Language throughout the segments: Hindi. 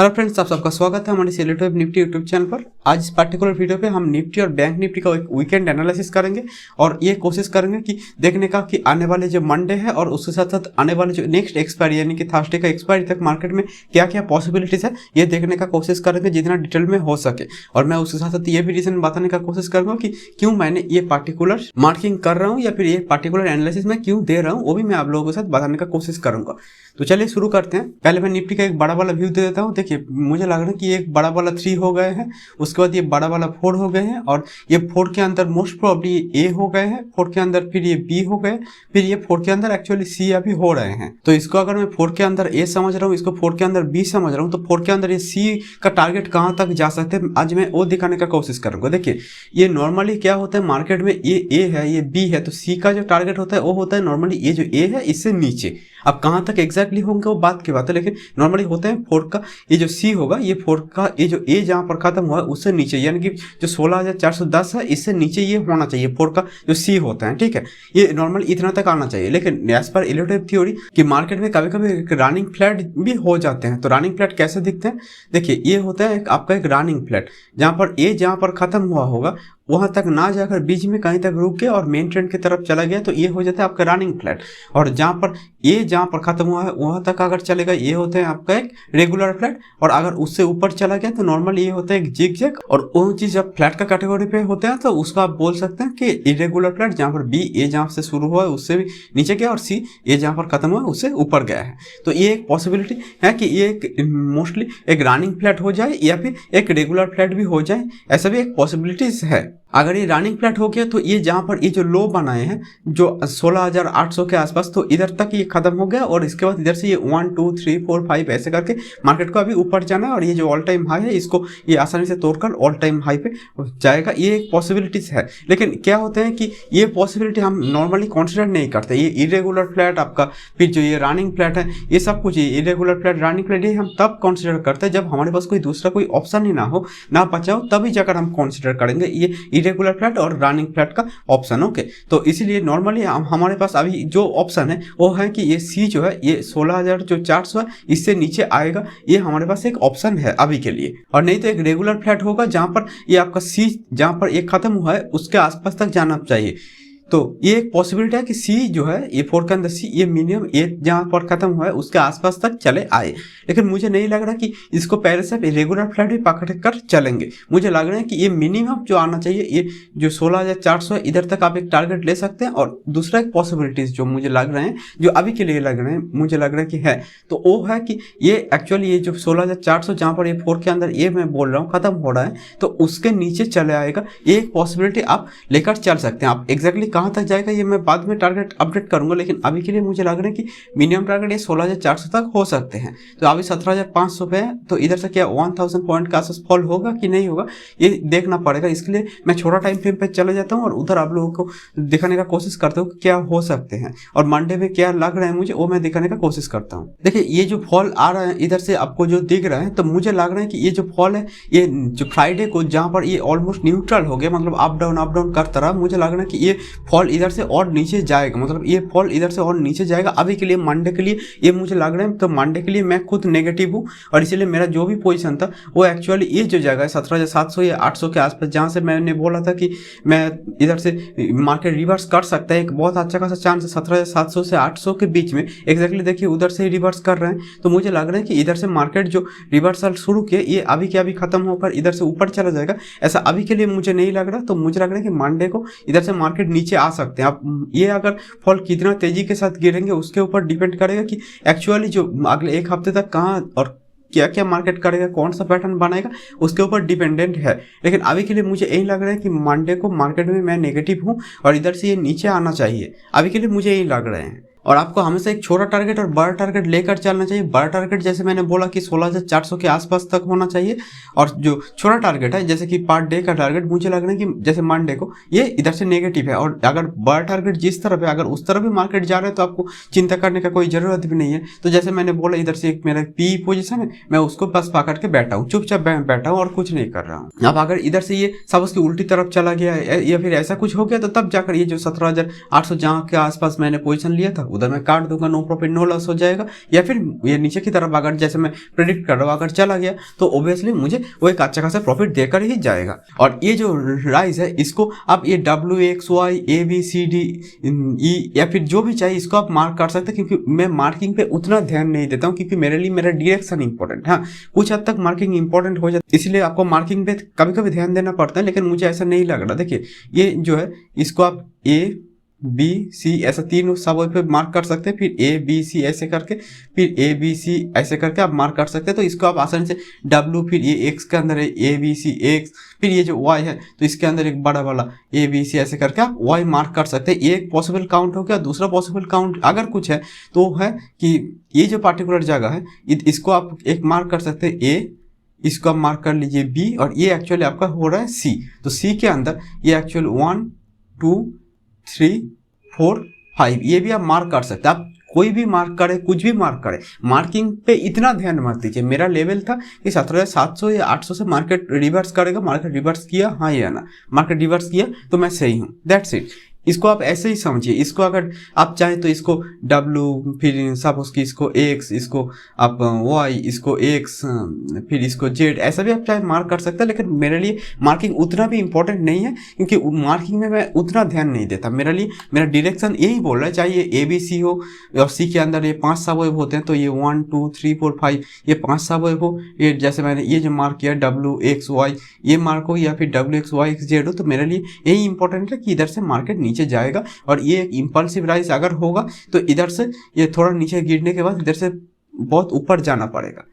हेलो फ्रेंड्स, आप सबका स्वागत है हमारे सेलेक्टिव निफ्टी यूट्यूब चैनल पर। आज इस पर्टिकुलर वीडियो पे हम निफ्टी और बैंक निफ्टी का एक वीकेंड एनालिसिस करेंगे और ये कोशिश करेंगे कि देखने का कि आने वाले जो मंडे है और उसके साथ साथ आने वाले जो नेक्स्ट एक्सपायरी यानी कि थर्सडे का एक्सपायरी तक मार्केट में क्या क्या पॉसिबिलिटीज है ये देखने का कोशिश करेंगे जितना डिटेल में हो सके। और मैं उसके साथ साथ ये भी रीजन बताने का कोशिश करूंगा कि क्यों मैंने ये पार्टिकुलर मार्किंग कर रहा हूँ या फिर ये पार्टिकुलर एनालिसिस में क्यों दे रहा हूँ, वो भी मैं आप लोगों के साथ बताने का कोशिश करूंगा। तो चलिए शुरू करते हैं। पहले मैं निफ्टी का एक बड़ा वाला व्यू दे देता हूँ। देखिए, मुझे लग रहा है कि एक बड़ा वाला 3 हो गए हैं, उसके बाद ये बड़ा वाला 4 हो गए हैं और ये 4 के अंदर मोस्ट प्रोबेबली ए हो गए हैं, 4 के अंदर फिर ये बी हो गए, फिर ये 4 के अंदर एक्चुअली सी अभी हो रहे हैं। तो इसको अगर मैं 4 के अंदर ए समझ रहा हूँ, इसको 4 के अंदर बी समझ रहा हूँ, तो 4 के अंदर ये सी का टारगेट कहाँ तक जा सकते हैं आज मैं वो दिखाने का कोशिश करूंगा। देखिए, ये नॉर्मली क्या होता है मार्केट में, ये ए है ये बी है, तो सी का जो टारगेट होता है वो होता है नॉर्मली ये जो ए है इससे नीचे। अब कहाँ तक एग्जैक्टली होंगे वो बात की बात है, लेकिन नॉर्मली होता है 4 का ये जो सी होगा, ये 4 का ये जो ए जहाँ पर खत्म हुआ है उससे नीचे, यानी कि जो 16,410 है इससे नीचे ये होना चाहिए 4 का जो सी होता है। ठीक है, ये नॉर्मल इतना तक आना चाहिए। लेकिन एज पर इलेक्टिव थ्योरी कि मार्केट में कभी कभी रनिंग फ्लैट भी हो जाते हैं। तो रनिंग फ्लैट कैसे दिखते हैं? देखिए, ये होता है आपका एक रनिंग फ्लैट जहाँ पर ए जहाँ पर खत्म हुआ होगा वहां तक ना जाकर बीच में कहीं तक रुक गया और मेन ट्रेंड की तरफ चला गया, तो ये हो जाता है आपका रनिंग फ्लैट। और जहां पर ये जहां पर खत्म हुआ है वहां तक अगर चलेगा ये होता है आपका एक रेगुलर फ्लैट, और अगर उससे ऊपर चला गया तो नॉर्मल ये होता है एक जिग जैग। और वो चीज जब फ्लैट का कैटेगरी पे होते हैं तो उसका आप बोल सकते हैं कि इरेगुलर फ्लैट, जहां पर बी ए जहां से शुरू हुआ है उससे भी नीचे गया और सी ए जहां पर खत्म हुआ है उससे ऊपर गया है। तो ये एक पॉसिबिलिटी है कि ये मोस्टली एक रनिंग फ्लैट हो जाए या फिर एक रेगुलर फ्लैट भी हो जाए, ऐसा भी एक पॉसिबिलिटीज है। अगर ये रनिंग फ्लैट हो गया तो ये जहां पर ये जो लो बनाए हैं जो 16,800 के आसपास, तो इधर तक ये खत्म हो गया और इसके बाद इधर से ये 1 2 3 4 5 ऐसे करके मार्केट को अभी ऊपर जाना है और ये जो ऑल टाइम हाई है इसको ये आसानी से तोड़कर ऑल टाइम हाई पे जाएगा। ये एक पॉसिबिलिटीज है। लेकिन क्या होता है कि ये पॉसिबिलिटी हम नॉर्मली कंसिडर नहीं करते। ये इरेगुलर फ्लैट आपका, फिर जो ये रनिंग फ्लैट है, ये सब कुछ, ये इरेगुलर फ्लैट रनिंग फ्लैट ये हम तब कंसिडर करते हैं जब हमारे पास कोई दूसरा कोई ऑप्शन ही ना हो, ना बचा हो, तभी जाकर हम कंसिडर करेंगे ये इरेगुलर फ्लैट और रनिंग फ्लैट का ऑप्शन। ओके, तो इसीलिए नॉर्मली हमारे पास अभी जो ऑप्शन है वो है कि ये सी जो है ये 16,400 है इससे नीचे आएगा, ये हमारे पास एक ऑप्शन है अभी के लिए। और नहीं तो एक रेगुलर फ्लैट होगा जहां पर ये आपका सी जहां पर ये खत्म हुआ है उसके आसपास तक जाना चाहिए। तो ये एक पॉसिबिलिटी है कि सी जो है ये 4 के अंदर सी ये मिनिमम ये जहां पर खत्म हुआ है उसके आसपास तक चले आए। लेकिन मुझे नहीं लग रहा कि इसको पहले से रेगुलर फ्लैट भी पकड़ कर चलेंगे। मुझे लग रहा है कि ये मिनिमम जो आना चाहिए ये जो 16,400 है इधर तक आप एक टारगेट ले सकते हैं। और दूसरा एक पॉसिबिलिटीज जो मुझे लग रहे हैं, जो अभी के लिए लग रहे हैं, मुझे लग रहा है कि है, तो वो है कि ये एक्चुअली ये जो 16,400 जहां पर ये 4 के अंदर ये मैं बोल रहा हूँ खत्म हो रहा है तो उसके नीचे चले आएगा। ये एक पॉसिबिलिटी आप लेकर चल सकते हैं। आप एग्जैक्टली कहाँ तक जाएगा ये मैं बाद में टारगेट अपडेट करूंगा, लेकिन अभी के लिए मुझे लग रहा है कि मिनिमम टारगेट ये 16,400 तक हो सकते हैं। तो अभी 17,500 पे है, तो इधर से क्या 1000 पॉइंट का आसपास फॉल होगा कि नहीं होगा ये देखना पड़ेगा। इसके लिए मैं छोटा टाइम फ्रेम पे चले जाता हूँ और उधर आप लोगों को दिखाने का कोशिश करता हूँ क्या हो सकते हैं और मंडे में क्या लग रहा है मुझे वो मैं दिखाने का कोशिश करता हूँ। देखिए, ये जो फॉल आ रहा है इधर से आपको जो दिख रहा है, तो मुझे लग रहा है कि ये जो फॉल है ये जो फ्राइडे को जहाँ पर ये ऑलमोस्ट न्यूट्रल हो गया, मतलब अप डाउन करता रहा, मुझे लग रहा है कि ये फॉल इधर से और नीचे जाएगा, मतलब ये फॉल इधर से और नीचे जाएगा। अभी के लिए मंडे के लिए ये मुझे लग रहा है, तो मंडे के लिए मैं खुद नेगेटिव हूँ और इसीलिए मेरा जो भी पोजीशन था वो एक्चुअली ये जो जगह है 17,700 या 800 के आसपास, जहाँ से मैंने बोला था कि मैं इधर से मार्केट रिवर्स कर सकता है, एक बहुत अच्छा खासा चांस है 17,700 से 800 के बीच में। एग्जैक्टली देखिए उधर से ही रिवर्स कर रहे हैं, तो मुझे लग रहा है कि इधर से मार्केट जो रिवर्सल शुरू किया ये अभी के अभी खत्म होकर इधर से ऊपर चला जाएगा, ऐसा अभी के लिए मुझे नहीं लग रहा। तो मुझे लग रहा है कि मंडे को इधर से मार्केट नीचे आ सकते हैं। आप ये अगर फॉल कितना तेजी के साथ गिरेंगे उसके ऊपर डिपेंड करेगा कि एक्चुअली जो अगले एक हफ्ते तक कहाँ और क्या क्या मार्केट करेगा, कौन सा पैटर्न बनाएगा, उसके ऊपर डिपेंडेंट है। लेकिन अभी के लिए मुझे यही लग रहा है कि मंडे को मार्केट में मैं नेगेटिव हूँ और इधर से ये नीचे आना चाहिए। अभी के लिए मुझे यही लग रहे हैं। और आपको हमेशा एक छोटा टारगेट और बड़ा टारगेट लेकर चलना चाहिए। बड़ा टारगेट जैसे मैंने बोला कि 16,400 के आसपास तक होना चाहिए, और जो छोटा टारगेट है जैसे कि पर डे का टारगेट मुझे लग रहा है कि जैसे मंडे को ये इधर से नेगेटिव है, और अगर बड़ा टारगेट जिस तरफ है अगर उस तरफ भी मार्केट जा रहा है तो आपको चिंता करने का कोई जरूरत भी नहीं है। तो जैसे मैंने बोला इधर से एक मेरा पी पोजिशन है, मैं उसको बस पकड़ के बैठा हूँ, चुपचाप बैठा हूँ और कुछ नहीं कर रहा हूँ। अब अगर इधर से ये सब उसकी उल्टी तरफ चला गया या फिर ऐसा कुछ हो गया तो तब जाकर ये जो 17,800 जहाँ के आसपास मैंने पोजिशन लिया था उधर मैं काट दूंगा, नो प्रॉफिट नो लॉस हो जाएगा। या फिर ये नीचे की तरफ अगर जैसे मैं प्रेडिक्ट कर रहा हूँ अगर चला गया तो ऑब्वियसली मुझे वो एक अच्छा खासा प्रॉफिट देकर ही जाएगा। और ये जो राइज है इसको आप ये WXY ABCD E या फिर जो भी चाहिए इसको आप मार्क कर सकते हैं, क्योंकि मैं मार्किंग पे उतना ध्यान नहीं देता हूँ, क्योंकि मेरे लिए मेरा डायरेक्शन इंपॉर्टेंट। हाँ, कुछ हद तक मार्किंग इंपॉर्टेंट हो जाता है, इसलिए आपको मार्किंग पे कभी कभी ध्यान देना पड़ता है, लेकिन मुझे ऐसा नहीं लग रहा। देखिए ये जो है इसको आप ABC ऐसा तीन सब पे मार्क कर सकते हैं, फिर ABC ऐसे करके, फिर ABC ऐसे करके आप मार्क कर सकते हैं। तो इसको आप आसानी से W, फिर ये X के अंदर है ABC X, फिर ये जो Y है तो इसके अंदर एक बड़ा वाला ABC ऐसे करके आप Y मार्क कर सकते हैं। ये एक पॉसिबल काउंट हो गया। दूसरा पॉसिबल काउंट अगर कुछ है तो है कि ये जो पार्टिकुलर जगह है इसको आप एक मार्क कर सकते हैं A, इसको आप मार्क कर लीजिए B, और ये एक्चुअली आपका हो रहा है C। तो C के अंदर ये एक्चुअल 1 2 3 4 5 ये भी आप मार्क कर सकते हैं। आप कोई भी मार्क करे, कुछ भी मार्क करे, मार्किंग पे इतना ध्यान मत दीजिए। मेरा लेवल था कि 17,700 या 800 से मार्केट रिवर्स करेगा। मार्केट रिवर्स किया, हाँ या ना, मार्केट रिवर्स किया तो मैं सही हूँ, दैट्स इट। इसको आप ऐसे ही समझिए। इसको अगर आप चाहें तो इसको W, फिर सपोज की इसको X, इसको आप Y, इसको X, फिर इसको Z, ऐसा भी आप चाहे मार्क कर सकते हैं। लेकिन मेरे लिए मार्किंग उतना भी इम्पोर्टेंट नहीं है, क्योंकि मार्किंग में मैं उतना ध्यान नहीं देता। मेरे लिए मेरा डायरेक्शन यही बोल रहा है, चाहे ये ABC हो और C के अंदर ये 5 सब वेव होते हैं, तो ये 1 2 3 4 5 ये 5 सब वेव हो, ये जैसे मैंने ये जो मार्क किया WXY ये मार्क हो, या फिर WXYXZ हो, तो मेरे लिए यही इंपॉर्टेंट है कि इधर से मार्केट नीचे जाएगा। और ये एक इम्पल्सिव राइज अगर होगा तो इधर से ये थोड़ा नीचे गिरने के बाद इधर से बहुत ऊपर जाना पड़ेगा।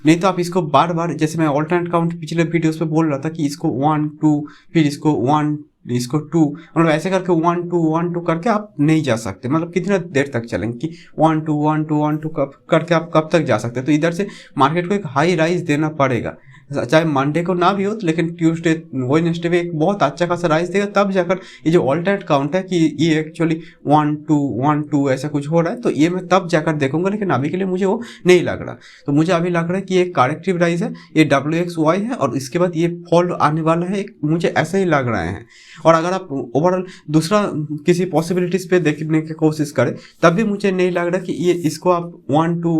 नहीं तो आप इसको बार बार, जैसे मैं ऑल्टरनेट काउंट पिछले वीडियोस पे बोल रहा था कि इसको 1 2 फिर इसको 1 इसको 2, मतलब ऐसे करके 1 2 1 2 करके आप नहीं जा सकते। मतलब कितना देर तक चलेंगे कि 1 2 1 2 1 2 करके आप कब तक जा सकते हैं। तो इधर से मार्केट को एक हाई राइज देना पड़ेगा, चाहे मंडे को ना भी हो तो, लेकिन ट्यूसडे वेडनेसडे पे एक बहुत अच्छा खासा राइज देगा, तब जाकर ये जो ऑल्टरनेट काउंट है कि ये एक्चुअली 1 2 1 2 ऐसा कुछ हो रहा है, तो ये मैं तब जाकर देखूंगा। लेकिन अभी के लिए मुझे वो नहीं लग रहा। तो मुझे अभी लग रहा है कि ये करेक्टिव राइज है, ये WXY है, और इसके बाद ये फॉल आने वाला है, मुझे ऐसा ही लग रहा है। और अगर आप ओवरऑल दूसरा किसी पॉसिबिलिटीज पे देखने की कोशिश करें तब भी मुझे नहीं लग रहा कि ये इसको आप 1 2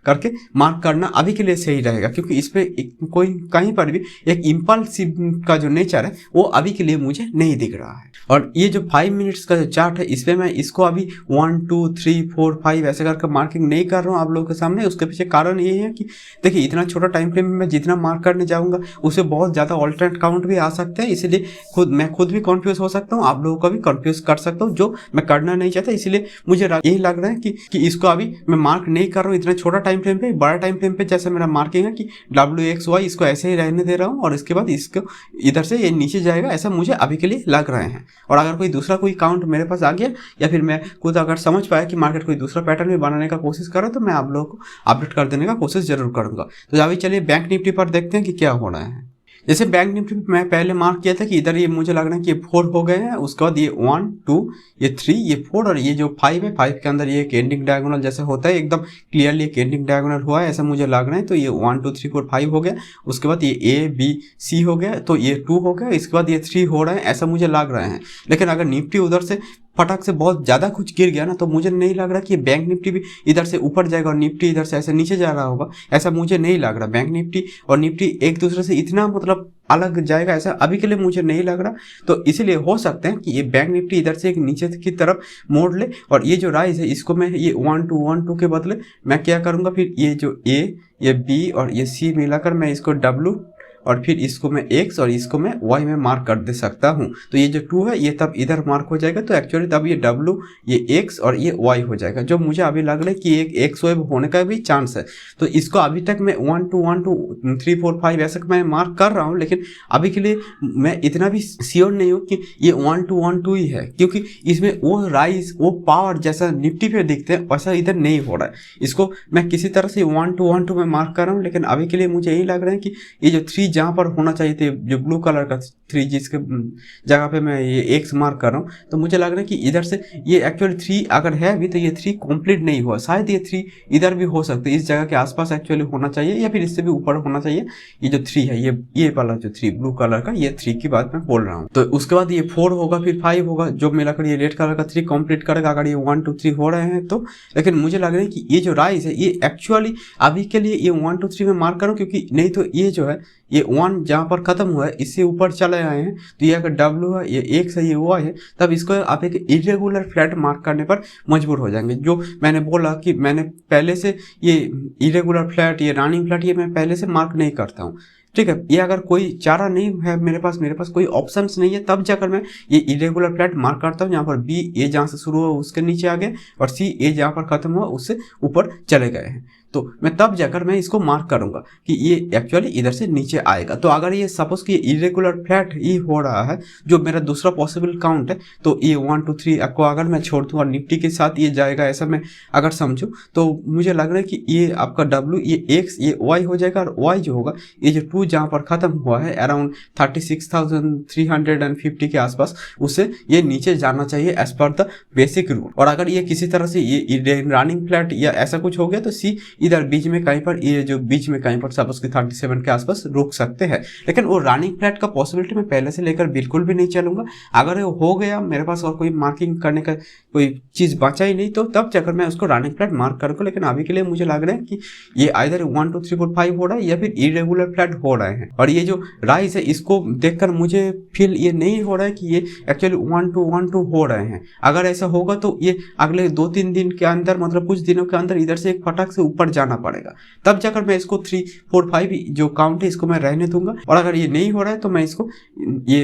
करके मार्क करना अभी के लिए सही रहेगा, क्योंकि इस पे कोई कहीं पर भी एक इम्पल्सिव का जो नेचर है वो अभी के लिए मुझे नहीं दिख रहा है। और ये जो 5 मिनट्स का जो चार्ट है इस पे मैं इसको अभी 1 2 3 4 5 ऐसे करके मार्किंग नहीं कर रहा हूँ आप लोगों के सामने। उसके पीछे कारण ये है कि देखिए इतना छोटा टाइम फ्रेम में मैं जितना मार्क करने जाऊँगा उससे बहुत ज़्यादा ऑल्टरनेट काउंट भी आ सकते हैं, इसलिए मैं खुद भी कन्फ्यूज हो सकता हूँ, आप लोगों को भी कन्फ्यूज कर सकता हूँ, जो मैं करना नहीं चाहता। इसलिए मुझे यही लग रहा है कि इसको अभी मैं मार्क नहीं कर रहा हूँ इतना छोटा टाइम फ्रेम पे। बड़ा टाइम फ्रेम पे जैसे मेरा मार्किंग है कि WXY इसको ऐसे ही रहने दे रहा हूँ, और इसके बाद इसको इधर से ये नीचे जाएगा, ऐसा मुझे अभी के लिए लग रहे हैं। और अगर कोई दूसरा कोई काउंट मेरे पास आ गया या फिर मैं खुद अगर समझ पाया कि मार्केट कोई दूसरा पैटर्न भी बनाने का कोशिश कर रहा है तो मैं आप लोगों को अपडेट कर देने का कोशिश जरूर करूंगा। तो अभी चलिए बैंक निफ्टी पर देखते हैं कि क्या हो रहा है। जैसे बैंक निफ्टी मैं पहले मार्क किया था कि इधर ये मुझे लग रहा है कि 4 हो गए हैं, उसके बाद ये 1 2 ये 3 ये 4 और ये जो 5 है 5 के अंदर ये एक एंडिंग डायगोनल जैसे होता है, एकदम क्लियरली एक एंडिंग डायगोनल हुआ है ऐसा मुझे लग रहा है। तो ये 1 2 3 4 5 हो गया, उसके बाद ये ABC हो गया, तो ये 2 हो गया, इसके बाद ये 3 हो रहा है ऐसा मुझे लग रहा है। लेकिन अगर निफ्टी उधर से फटाक से बहुत ज़्यादा कुछ गिर गया ना तो मुझे नहीं लग रहा कि बैंक निफ्टी भी इधर से ऊपर जाएगा और निफ्टी इधर से ऐसे नीचे जा रहा होगा, ऐसा मुझे नहीं लग रहा। बैंक निफ्टी और निफ्टी एक दूसरे से इतना मतलब अलग जाएगा ऐसा अभी के लिए मुझे नहीं लग रहा। तो इसीलिए हो सकते हैं कि ये बैंक निफ्टी इधर से एक नीचे की तरफ मोड़ ले, और ये जो राइज है इसको मैं ये 1 2 1 2 के बदले मैं क्या करूँगा, फिर ये जो A ये B और ये C मिलाकर मैं इसको W और फिर इसको मैं X और इसको मैं Y में मार्क कर दे सकता हूँ। तो ये जो 2 है ये तब इधर मार्क हो जाएगा, तो एक्चुअली तब ये W ये X और ये Y हो जाएगा, जो मुझे अभी लग रहा है कि एक X Y होने का भी चांस है। तो इसको अभी तक मैं 1 2 1 2 3 4 5 ऐसा मैं मार्क कर रहा हूँ, लेकिन अभी के लिए मैं इतना भी श्योर नहीं हूँ कि ये 1 2 1 2 ही है, क्योंकि इसमें वो राइज वो पावर जैसा निफ्टी पे दिखते हैं वैसा इधर नहीं हो रहा है। इसको मैं किसी तरह से 1 2 1 2 में मार्क कर रहा हूँ, लेकिन अभी के लिए मुझे यही लग रहा है कि ये जो 3 जहाँ पर होना चाहिए थे, जो ब्लू कलर का 3 जिसके जगह पे मैं ये एक्स मार्क कर रहा हूँ, तो मुझे लग रहा है कि इधर से ये एक्चुअली 3 अगर है भी तो ये 3 कंप्लीट नहीं हुआ, शायद ये 3 इधर भी हो सकते हैं, इस जगह के आसपास एक्चुअली होना चाहिए या फिर इससे भी ऊपर होना चाहिए। ये जो 3 है, ये वाला जो 3 ब्लू कलर का, ये 3 की बात मैं बोल रहा हूँ। तो उसके बाद ये 4 होगा, फिर 5 होगा, जो मिलाकर ये रेड कलर का 3 कंप्लीट करेगा अगर ये 1 2 3 हो रहे हैं तो। लेकिन मुझे लग रहा है कि ये जो राइज है ये एक्चुअली अभी के लिए ये 1 2 3 में मार्क करूँ, क्योंकि नहीं तो ये जो है ये 1 जहाँ पर खत्म हुआ है इससे ऊपर चले आए हैं, तो ये अगर W है, ये एक्स है, ये Y है, तब इसको आप एक इरेगुलर फ्लैट मार्क करने पर मजबूर हो जाएंगे। जो मैंने बोला कि मैंने पहले से ये इरेगुलर फ्लैट, ये रनिंग फ्लैट, ये मैं पहले से मार्क नहीं करता हूँ, ठीक है। ये अगर कोई चारा नहीं है मेरे पास कोई ऑप्शंस नहीं है, तब जाकर मैं ये इरेगुलर फ्लैट मार्क करता हूँ, जहाँ पर B A जहाँ से शुरू हुआ उसके नीचे आ गए और C A जहाँ पर खत्म हुआ उससे ऊपर चले गए हैं, तो मैं तब जाकर मैं इसको मार्क करूंगा कि ये एक्चुअली इधर से नीचे आएगा। तो अगर ये सपोज कि इरेगुलर फ्लैट ही हो रहा है, जो मेरा दूसरा पॉसिबल काउंट है, तो ये 1 2 3 को अगर मैं छोड़ दूँ और निफ्टी के साथ ये जाएगा, ऐसा मैं अगर समझूं, तो मुझे लग रहा है कि ये आपका W, ये X, ये Y हो जाएगा, और Y जो होगा ये जो 2 जहाँ पर खत्म हुआ है अराउंड 36,350 के आसपास, उससे ये नीचे जाना चाहिए as per the basic rule. और अगर ये किसी तरह से ये रनिंग फ्लैट या ऐसा कुछ हो गया तो C इधर बीच में कहीं पर, ये जो बीच में कहीं पर सपोज कि 37 के आसपास रुक सकते हैं। लेकिन वो रनिंग फ्लैट का पॉसिबिलिटी मैं पहले से लेकर बिल्कुल भी नहीं चलूंगा। अगर वो हो गया मेरे पास और कोई मार्किंग करने का कोई चीज़ बचा ही नहीं, तो तब जाकर मैं उसको रनिंग फ्लैट मार्क करूँगा। लेकिन अभी के लिए मुझे लग रहा है कि ये आइदर 1 2 3 4 5 हो रहा है या फिर इरेगुलर फ्लैट हो रहे हैं। और ये जो राइज है इसको देखकर मुझे फील ये नहीं हो रहा है कि ये एक्चुअली 1 2 हो रहे हैं। अगर ऐसा होगा तो ये अगले 2-3 दिन के अंदर, मतलब कुछ दिनों के अंदर इधर से एक फटाक से ऊपर जाना पड़ेगा, तब जाकर मैं इसको 3 4 5 जो काउंट है इसको मैं रहने दूंगा। और अगर ये नहीं हो रहा है तो मैं इसको ये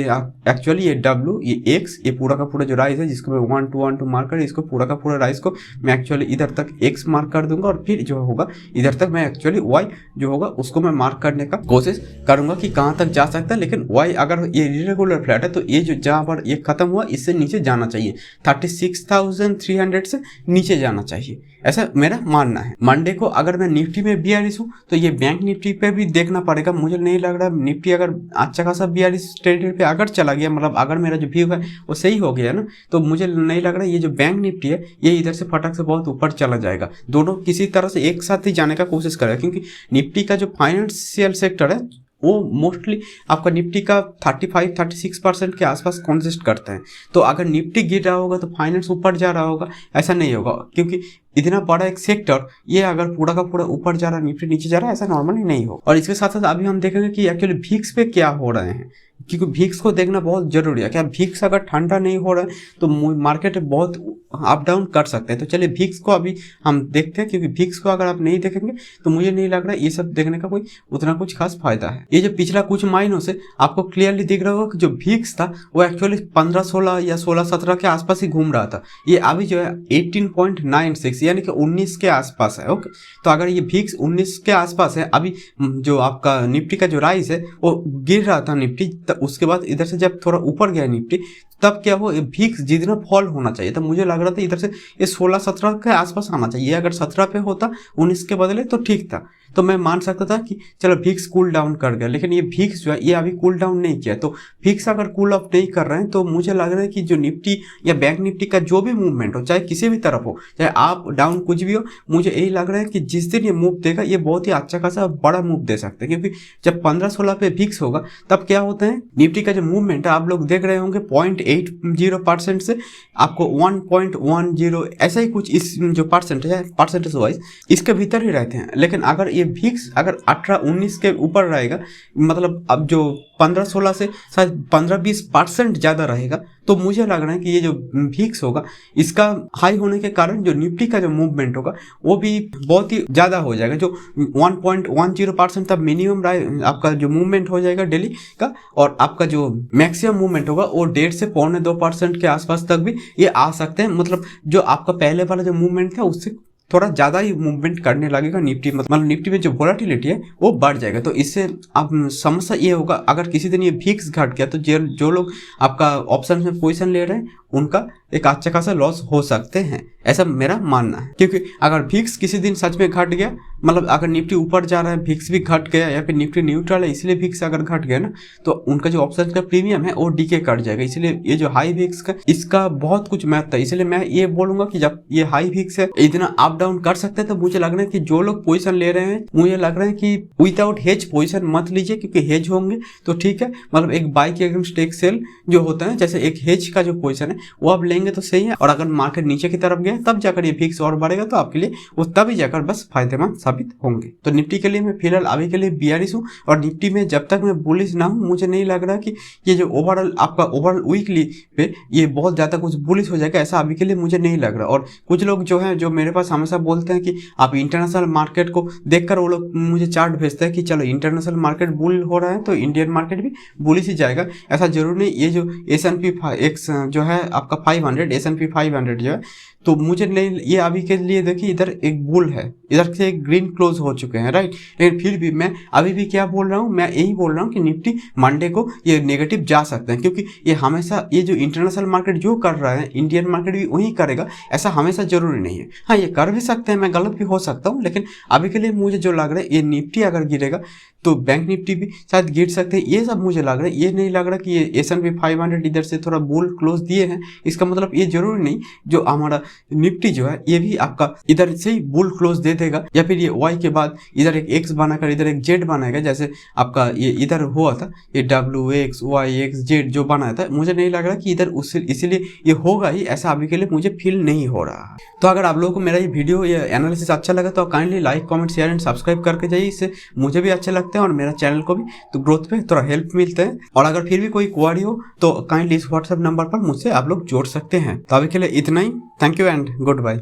एक्चुअली ये W, ये X, ये पूरा का पूरा जो राइज है जिसको मैं 1 2 मार्क कर, इसको पूरा का पूरा राइज को मैं एक्चुअली इधर तक X मार्क कर दूंगा, और फिर जो होगा इधर तक मैं एक्चुअली Y जो होगा उसको मैं मार्क करने का कोशिश करूंगा कि कहाँ तक जा सकता है। लेकिन Y अगर ये इरेगुलर फ्लैट है तो ये जो जहाँ पर ये खत्म हुआ इससे नीचे जाना चाहिए, 36,300 से नीचे जाना चाहिए, ऐसा मेरा मानना है। मंडे को अगर मैं निफ्टी में बियरिश हूँ तो ये बैंक निफ्टी पे भी देखना पड़ेगा। मुझे नहीं लग रहा निफ्टी अगर अच्छा खासा बियरिश टेरिटरी पे अगर चला गया, मतलब अगर मेरा जो व्यू है वो सही हो गया ना, तो मुझे नहीं लग रहा ये जो बैंक निफ्टी है ये इधर से फटक से बहुत ऊपर चला जाएगा। दोनों किसी तरह से एक साथ ही जाने का कोशिश करेगा, क्योंकि निफ्टी का जो फाइनेंशियल सेक्टर है वो मोस्टली आपका निफ्टी का 35-36% के आसपास कॉन्सिस्ट करता है। तो अगर निफ्टी गिर रहा होगा तो फाइनेंस ऊपर जा रहा होगा, ऐसा नहीं होगा, क्योंकि इतना बड़ा एक सेक्टर ये अगर पूरा का पूरा ऊपर जा रहा है, निफ्टी नीचे जा रहा है, ऐसा नॉर्मली नहीं हो। और इसके साथ साथ अभी हम देखेंगे कि एक्चुअली VIX पे क्या हो रहे हैं, क्योंकि VIX को देखना बहुत जरूरी है। क्या VIX अगर ठंडा नहीं हो रहा है तो मार्केट बहुत अप डाउन कर सकते हैं। तो चलिए VIX को अभी हम देखते हैं, क्योंकि VIX को अगर आप नहीं देखेंगे तो मुझे नहीं लग रहा है ये सब देखने का कोई उतना कुछ खास फायदा है। ये जो पिछला कुछ महीनों से आपको क्लियरली दिख रहा होगा कि जो VIX था वो एक्चुअली 15-16 या 16-17 के आसपास ही घूम रहा था। ये अभी जो है 18.96 यानी कि 19 के आसपास है। ओके, तो अगर ये VIX 19 के आसपास है, अभी जो आपका निफ्टी का जो राइज है वो गिर रहा था निफ्टी, उसके बाद इधर से जब थोड़ा ऊपर गया निफ्टी, तब क्या वो VIX जितना फॉल होना चाहिए था, मुझे लग रहा था इधर से ये 16-17 के आसपास आना चाहिए। अगर 17 पे होता 19 के बदले तो ठीक था, तो मैं मान सकता था कि चलो VIX कूल डाउन कर गया। लेकिन ये VIX जो है ये अभी कूल डाउन नहीं किया। तो VIX अगर कूल ऑफ नहीं कर रहे हैं तो मुझे लग रहा है कि जो निफ्टी या बैंक निफ्टी का जो भी मूवमेंट हो, चाहे किसी भी तरफ हो, चाहे अप डाउन कुछ भी हो, मुझे यही लग रहा है कि जिस दिन ये मूव देगा ये बहुत ही अच्छा खासा बड़ा मूव दे सकते हैं। क्योंकि जब 15-16 पे VIX होगा तब क्या होता है, निफ्टी का जो मूवमेंट है आप लोग देख रहे होंगे 0.80% से आपको 1.10 ऐसा ही कुछ, इस जो परसेंटेज वाइज इसके भीतर ही रहते हैं। लेकिन अगर ये VIX अगर 18-19 के ऊपर रहेगा, मतलब अब जो 15-16 से शायद 15-20% ज़्यादा रहेगा, तो मुझे लग रहा है कि ये जो VIX होगा इसका हाई होने के कारण जो निफ्टी का जो मूवमेंट होगा वो भी बहुत ही ज़्यादा हो जाएगा। जो 1.10% तब मिनिमम आपका जो मूवमेंट हो जाएगा डेली का, और आपका जो मैक्सिमम मूवमेंट होगा वो 1.5 से 1.25% के आसपास तक भी ये आ सकते हैं। मतलब जो आपका पहले वाला जो मूवमेंट था उससे थोड़ा ज़्यादा ही मूवमेंट करने लगेगा निफ्टी, मतलब निफ्टी में जो वोलेटिलिटी है वो बढ़ जाएगा। तो इससे अब समस्या ये होगा, अगर किसी दिन ये VIX घट गया तो जो लोग आपका ऑप्शन में पोजीशन ले रहे हैं उनका एक अच्छा खासा लॉस हो सकते हैं, ऐसा मेरा मानना है। क्योंकि अगर VIX किसी दिन सच में घट गया, मतलब अगर निफ्टी ऊपर जा रहा है VIX भी घट गया, या फिर निफ्टी न्यूट्रल है इसलिए VIX अगर घट गया ना, तो उनका जो ऑप्शन का प्रीमियम है वो डीके कट जाएगा। इसलिए ये जो हाई VIX का इसका बहुत कुछ महत्व है। इसलिए मैं ये बोलूंगा कि जब ये हाई VIX है इतना अप डाउन कर सकते हैं, तो मुझे लग रहा है कि जो लोग पोजीशन ले रहे हैं, मुझे लग रहा है कि विदाउट हेज पोजीशन मत लीजिए, क्योंकि हेज होंगे तो ठीक है, मतलब एक बाई के अगेंस्ट एक सेल जो होता है, जैसे एक हेज का जो पोजीशन है वो आप लेंगे तो सही है। और अगर मार्केट नीचे की तरफ गया तब जाकर ये VIX और बढ़ेगा, तो आपके लिए वो तभी जाकर बस फायदेमंद साबित होंगे। तो निफ्टी के लिए मैं फिलहाल अभी के लिए बियरिश हूँ, और निफ्टी में जब तक मैं बुलिश ना हूँ, मुझे नहीं लग रहा कि ये जो ओवरऑल आपका ओवरऑल वीकली पे ये बहुत ज्यादा कुछ बुलिश हो जाएगा, ऐसा अभी के लिए मुझे नहीं लग रहा। और कुछ लोग जो है जो मेरे पास हमेशा बोलते हैं कि आप इंटरनेशनल मार्केट को देखकर, वो लोग मुझे चार्ट भेजते हैं कि चलो इंटरनेशनल मार्केट बुल हो रहा है तो इंडियन मार्केट भी बुलिश ही जाएगा। ऐसा जरूर नहीं। ये जो S&P एक्स जो है आपका 500 S&P 500 जो है, तो मुझे नहीं, ये अभी के लिए देखिए इधर एक बुल है, इधर से एक ग्रीन क्लोज हो चुके हैं, राइट। लेकिन फिर भी मैं अभी भी क्या बोल रहा हूँ, मैं यही बोल रहा हूँ कि निफ्टी मंडे को ये नेगेटिव जा सकते हैं, क्योंकि ये हमेशा ये जो इंटरनेशनल मार्केट जो कर रहा है इंडियन मार्केट भी वही करेगा, ऐसा हमेशा जरूरी नहीं है। हाँ, ये कर भी सकते हैं, मैं गलत भी हो सकता हूँ, लेकिन अभी के लिए मुझे जो लग रहा है ये निफ्टी अगर गिरेगा तो बैंक निफ्टी भी शायद गिर सकते हैं, ये सब मुझे लग रहा है। ये नहीं लग रहा कि ये S&P 500 इधर से थोड़ा बुल क्लोज दिए हैं, इसका मतलब ये जरूरी नहीं जो हमारा निफ्टी जो है ये भी आपका इधर से ही बुल क्लोज दे देगा, या फिर ये वाई के बाद इधर एक एक्स बनाकर इधर एक जेड बनाएगा, जैसे आपका ये इधर हुआ था, ये WXYXZ जो बनाया था। मुझे नहीं लग रहा कि इधर उससे इसीलिए ये होगा ही, ऐसा अभी के लिए मुझे फील नहीं हो रहा। तो अगर आप लोगों को मेरा ये वीडियो ये एनालिसिस अच्छा लगा तो kindly like comment share and subscribe करके जाइए, इससे मुझे भी अच्छे लगते हैं और मेरा चैनल को भी तो ग्रोथ पे थोड़ा हेल्प मिलता है। और अगर फिर भी कोई क्वेरी हो तो काइंडली इस व्हाट्सएप नंबर पर मुझसे आप लोग जोड़ सकते हैं। तो अभी के लिए इतना ही। Thank you and good bye.